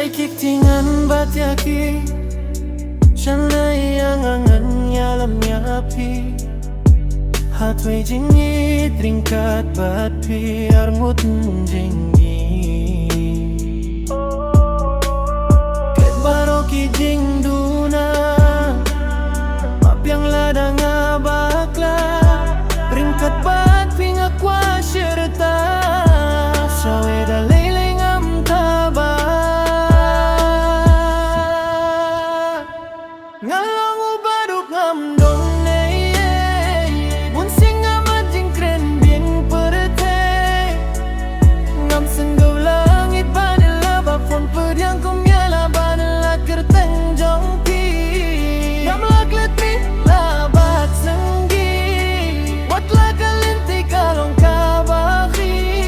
kiktingan batyaki Shanai angangan yalam yapi Hatway jingi tringkat bat pi armut jingi Ket baroki jing duna Mapiang ladang abakla Ringkat bat pi ngakwa syerta Sawe dalay ngam taba Ngalang ubaduk ngam dong nei Bunsing amat jing kren bien perete Ngam senggau langit Banylla bapon pediang kumyala Banylla kerteng jong pi Ngam laklet mi labat senggi Watlah kalinti kalong kabakhim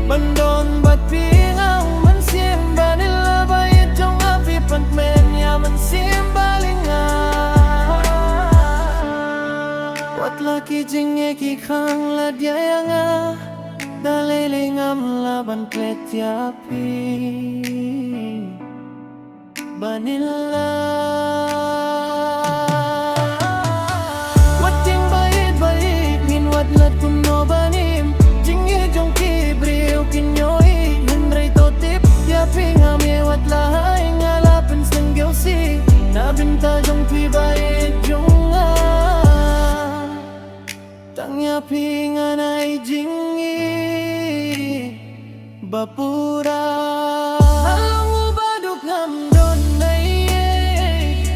Bandon bat pi ngau mensim Banylla bayit jong api pantmen ya mensim balinga Watlah ki jing ki khang la diayanga Dalay ngam laban klet yapi Banylla Wating bait min watlat kuno banim Jingi jong ki brio kinyoi Nandray totip yapi ngami watlah ngalapan senggau si Nabinta jong pi bait jong Tang yapi nganay jingi Bapura Halong ubaduk ngam don nay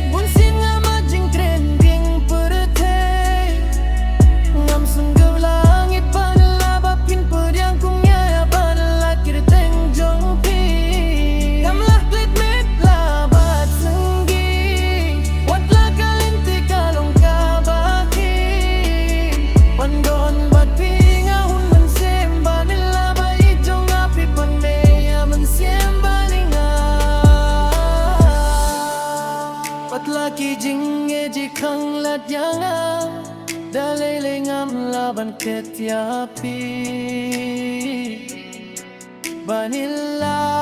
Bunsin ngama jing tren ding perete Ngam senggau langit Banylla bapin pediang kumya Banylla kirteng jong pi Ngam lah klit mit labat senggi Watlah kalinti kalong kabakhim Pandon bat pi ngahun mensim Banylla bait jong api panmeya mensim balinga Watlah ki jing jikang lat yanga Dalay ngam laban ket yapi Banylla